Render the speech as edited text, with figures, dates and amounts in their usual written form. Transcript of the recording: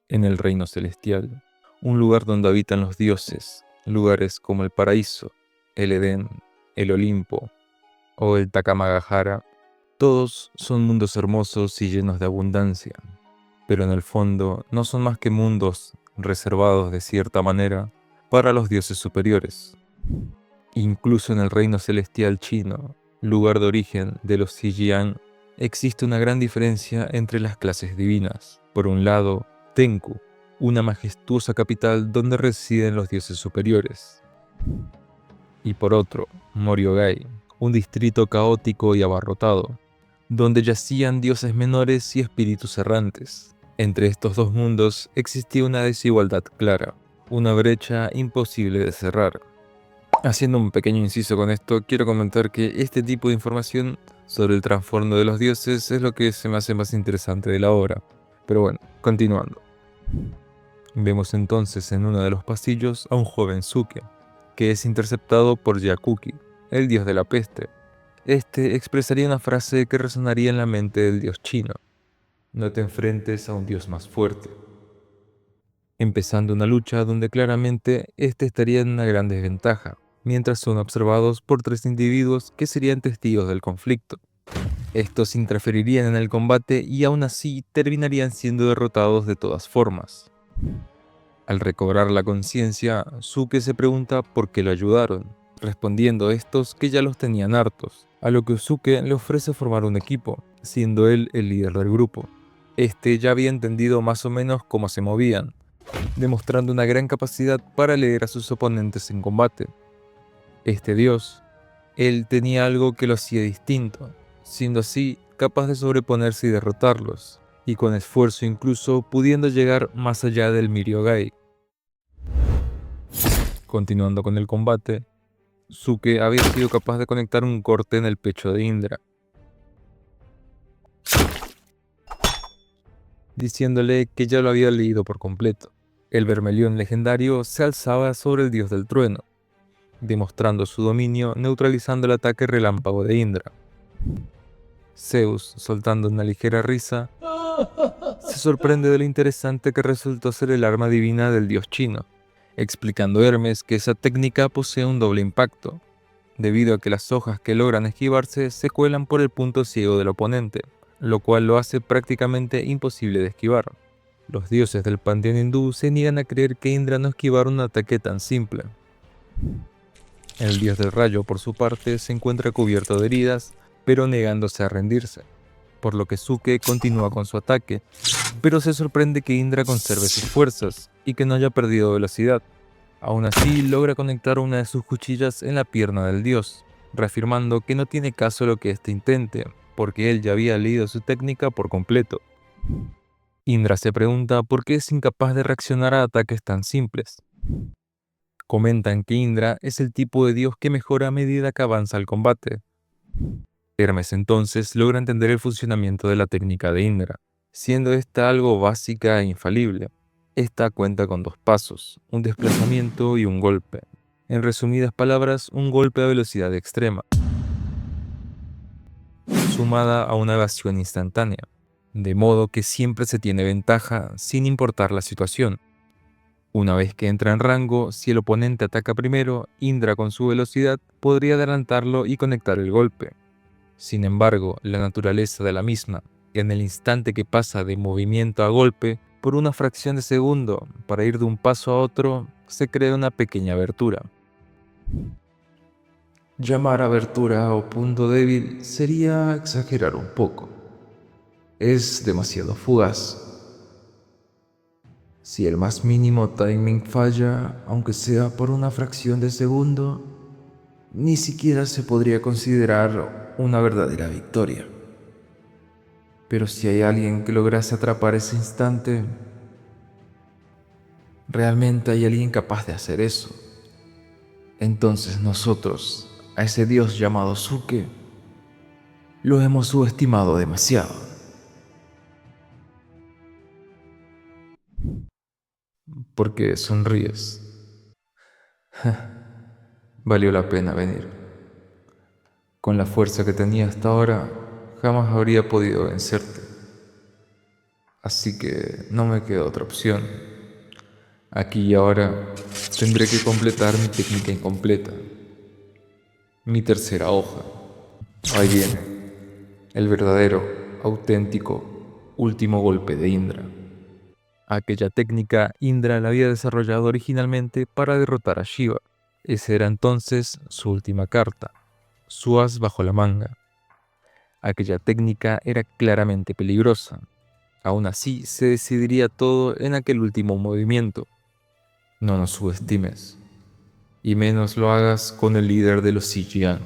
en el reino celestial, un lugar donde habitan los dioses, lugares como el paraíso, el Edén, el Olimpo o el Takamagahara. Todos son mundos hermosos y llenos de abundancia, pero en el fondo no son más que mundos reservados de cierta manera para los dioses superiores. Incluso en el reino celestial chino, lugar de origen de los Xijiang, existe una gran diferencia entre las clases divinas. Por un lado, Tenku, una majestuosa capital donde residen los dioses superiores. Y por otro, Moriogai, un distrito caótico y abarrotado, donde yacían dioses menores y espíritus errantes. Entre estos dos mundos existía una desigualdad clara, una brecha imposible de cerrar. Haciendo un pequeño inciso con esto, quiero comentar que este tipo de información sobre el trasfondo de los dioses es lo que se me hace más interesante de la obra. Pero bueno, continuando. Vemos entonces en uno de los pasillos a un joven Suke, que es interceptado por Yakuki, el dios de la peste. Este expresaría una frase que resonaría en la mente del dios chino: no te enfrentes a un dios más fuerte. Empezando una lucha donde claramente este estaría en una gran desventaja, mientras son observados por 3 individuos que serían testigos del conflicto. Estos interferirían en el combate y aún así terminarían siendo derrotados de todas formas. Al recobrar la conciencia, Suke se pregunta por qué lo ayudaron, respondiendo estos que ya los tenían hartos, a lo que Usuke le ofrece formar un equipo, siendo él el líder del grupo. Este ya había entendido más o menos cómo se movían, demostrando una gran capacidad para leer a sus oponentes en combate. Este dios, él tenía algo que lo hacía distinto, siendo así capaz de sobreponerse y derrotarlos, y con esfuerzo incluso pudiendo llegar más allá del Miriogai. Continuando con el combate, Suke había sido capaz de conectar un corte en el pecho de Indra, diciéndole que ya lo había leído por completo. El Vermelión legendario se alzaba sobre el dios del trueno, demostrando su dominio neutralizando el ataque relámpago de Indra. Zeus, soltando una ligera risa, se sorprende de lo interesante que resultó ser el arma divina del dios chino, explicando Hermes que esa técnica posee un doble impacto, debido a que las hojas que logran esquivarse se cuelan por el punto ciego del oponente, lo cual lo hace prácticamente imposible de esquivar. Los dioses del panteón hindú se niegan a creer que Indra no esquivara un ataque tan simple. El dios del rayo, por su parte, se encuentra cubierto de heridas, pero negándose a rendirse, por lo que Suke continúa con su ataque, pero se sorprende que Indra conserve sus fuerzas y que no haya perdido velocidad. Aún así, logra conectar una de sus cuchillas en la pierna del dios, reafirmando que no tiene caso lo que éste intente, porque él ya había leído su técnica por completo. Indra se pregunta por qué es incapaz de reaccionar a ataques tan simples. Comentan que Indra es el tipo de dios que mejora a medida que avanza el combate. Hermes entonces logra entender el funcionamiento de la técnica de Indra, siendo esta algo básica e infalible. Esta cuenta con 2 pasos, un desplazamiento y un golpe. En resumidas palabras, un golpe a velocidad extrema, sumada a una evasión instantánea, de modo que siempre se tiene ventaja sin importar la situación. Una vez que entra en rango, si el oponente ataca primero, Indra con su velocidad podría adelantarlo y conectar el golpe. Sin embargo, la naturaleza de la misma, en el instante que pasa de movimiento a golpe, por una fracción de segundo, para ir de un paso a otro, se crea una pequeña abertura. Llamar abertura o punto débil sería exagerar un poco. Es demasiado fugaz. Si el más mínimo timing falla, aunque sea por una fracción de segundo, ni siquiera se podría considerar una verdadera victoria. Pero si hay alguien que lograse atrapar ese instante, realmente hay alguien capaz de hacer eso. Entonces nosotros, a ese dios llamado Suke, lo hemos subestimado demasiado. ¿Por qué sonríes? Valió la pena venir. Con la fuerza que tenía hasta ahora, jamás habría podido vencerte. así que no me queda otra opción. Aquí y ahora tendré que completar mi técnica incompleta, mi tercera hoja. Ahí viene, el verdadero, auténtico, último golpe de Indra. Aquella técnica Indra la había desarrollado originalmente para derrotar a Shiva. Esa era entonces su última carta, su as bajo la manga. Aquella técnica era claramente peligrosa. Aún así, se decidiría todo en aquel último movimiento. No nos subestimes, y menos lo hagas con el líder de los Xijian.